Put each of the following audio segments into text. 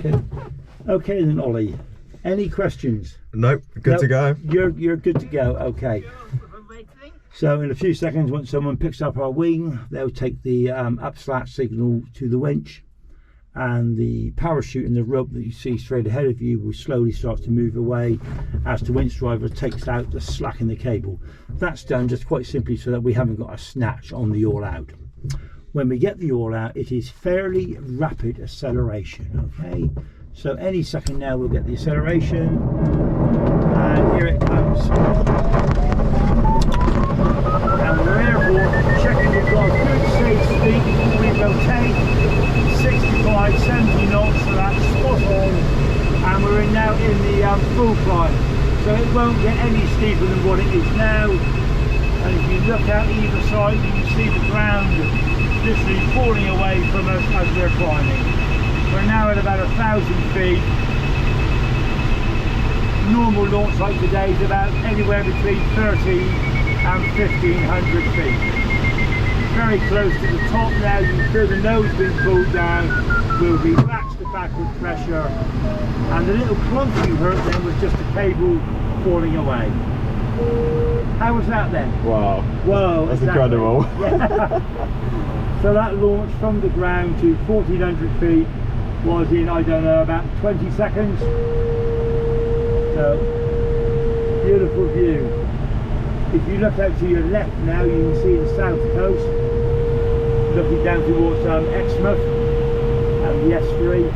Okay. Okay then, Ollie. Any questions? Nope, good to go. You're good to go. Okay. So in a few seconds, once someone picks up our wing, they'll take the upslat signal to the winch, and the parachute and the rope that you see straight ahead of you will slowly start to move away as the winch driver takes out the slack in the cable. That's done just quite simply so that we haven't got a snatch on the yawl out. When we get the yawl out, it is fairly rapid acceleration. Okay, so any second now we'll get the acceleration, and here it comes. And we're airborne, checking we've got a good safe speed before we rotate, 65, 70 knots, so that's spot on. And we're now in the full climb, so it won't get any steeper than what it is now. And if you look out either side, you can see the ground literally falling away from us as we're climbing. We're now at about 1,000 feet. Normal launch height today is about anywhere between 30 and 1,500 feet. Very close to the top now. You can feel the nose being pulled down. We'll relax the backward pressure, and the little clunk you heard then was just the cable falling away. How was that then? Wow. Whoa, that's incredible. Yeah. So that launch from the ground to 1,400 feet was in, I don't know, about 20 seconds. So, beautiful view. If you look out to your left now, you can see the south coast, looking down towards Exmouth and the estuary.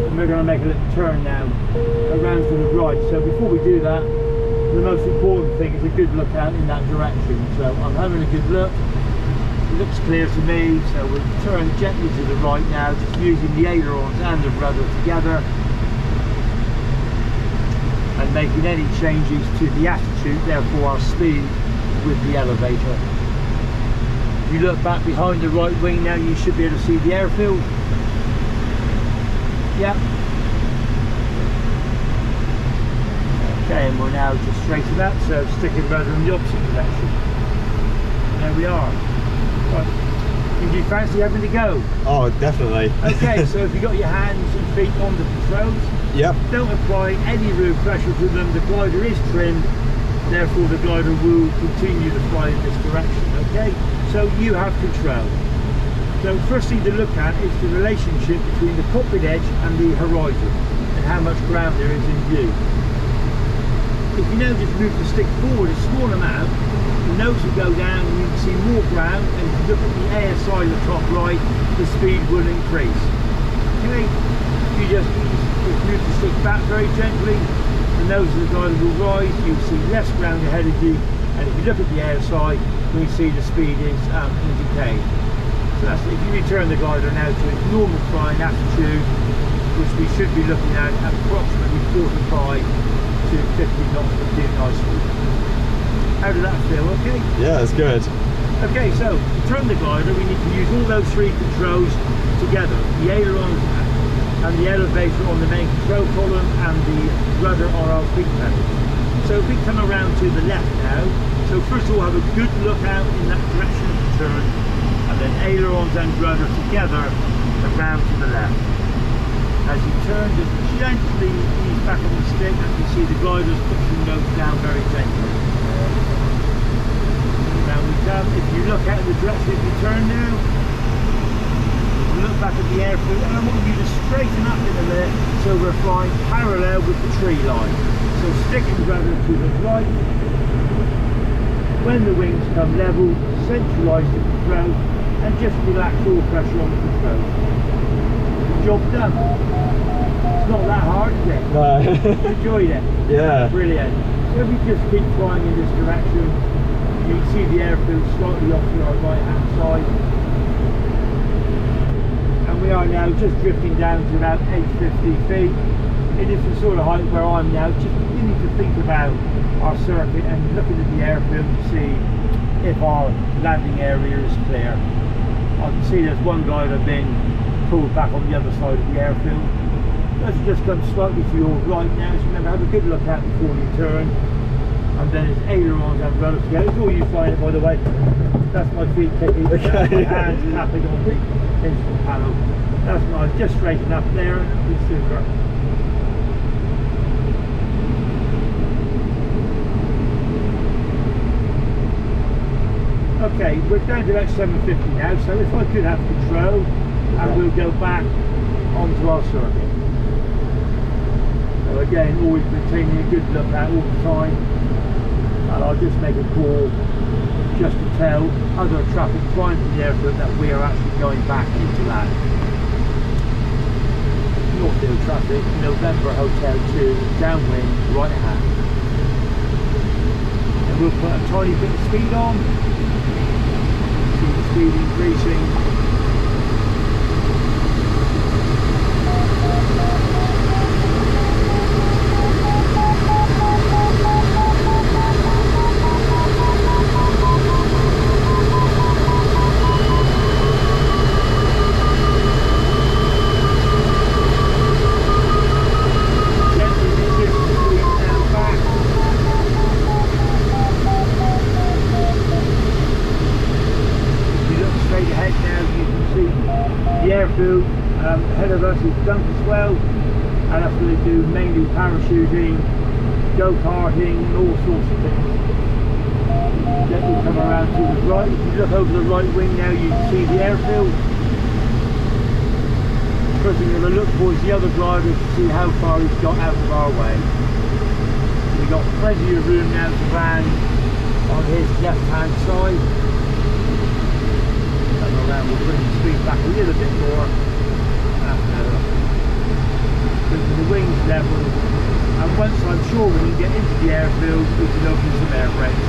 And we're going to make a little turn now around to the right. So before we do that, the most important thing is a good look out in that direction. So I'm having a good look. It looks clear to me, so we'll turn gently to the right now, just using the ailerons and the rudder together, and making any changes to the attitude, therefore our speed, with the elevator. If you look back behind the right wing now, you should be able to see the airfield. Yep. Okay, and we're now just straight to that, so sticking rudder in the opposite direction. There we are. Right. Do you fancy having to go? Oh, definitely. Okay, so if you've got your hands and feet on the controls, yep, don't apply any real pressure to them. The glider is trimmed, therefore the glider will continue to fly in this direction. Okay, so you have control. So first thing to look at is the relationship between the cockpit edge and the horizon, and how much ground there is in view. If you now just move the stick forward a small amount, the nose will go down and you can see more ground, and if you look at the ASI at the top right, the speed will increase. Okay, you just move the stick back very gently, the nose of the glider will rise, you'll see less ground ahead of you, and if you look at the ASI, you can see the speed is indicated. So that's, if you return the glider now to its normal flying attitude, which we should be looking at approximately 45 to 50 knots of being nicely. How does that feel? Okay? Yeah, it's good. Okay, so to turn the glider, we need to use all those three controls together: the ailerons and the elevator on the main control column, and the rudder on our feet pedals. So if we come around to the left now, so first of all have a good look out in that direction of the turn, and then ailerons and rudder together around to the left. As you turn, just gently ease back on the stick, and you see the glider's pushing the nose down very gently. Now we come, if you look at the direction you turn now, look back at the airfield, and I want you to straighten up in a minute so we're flying parallel with the tree line. So sticking rudder to the right. When the wings come level, centralise the control and just relax all pressure on the control. Job done. It's not that hard, is it? No. You enjoyed it? Yeah. Brilliant. So if we just keep flying in this direction, you can see the airfield slightly off to our right hand side. And we are now just drifting down to about 850 feet. It is the sort of height where I'm now just beginning to think about our circuit and looking at the airfield to see if our landing area is clear. I can see there's one glider being pulled back on the other side of the airfield. Let's just come slightly to your right now, so remember, have a good look out before you turn. and then it's ailerons and rudder scale. It's all you find it, by the way. That's my feet kicking, Okay. that's my hands tapping on the instrument panel. That's nice, just straighten up there and it'll be super. Okay, we're down to about 750 now, so if I could have control, and we'll go back onto our circuit. So again, always maintaining a good look out all the time, and I'll just make a call just to tell other traffic flying from the airport that we are actually going back into land. Northfield traffic, November Hotel 2, downwind, right hand. And we'll put a tiny bit of speed on. See the speed increasing. Ahead of us is Duncan Swell, and that's going to do mainly parachuting, go-karting, and all sorts of things. Then we'll come around to the right. If you look over the right wing now, you can see the airfield. First thing you're going to look for is the other glider to see how far he's got out of our way. We've got plenty of room now to land on his left-hand side. And around, we'll bring the speed back a little bit more. Bringing the wings level, and once I'm sure we can get into the airfield, we can open some air brakes.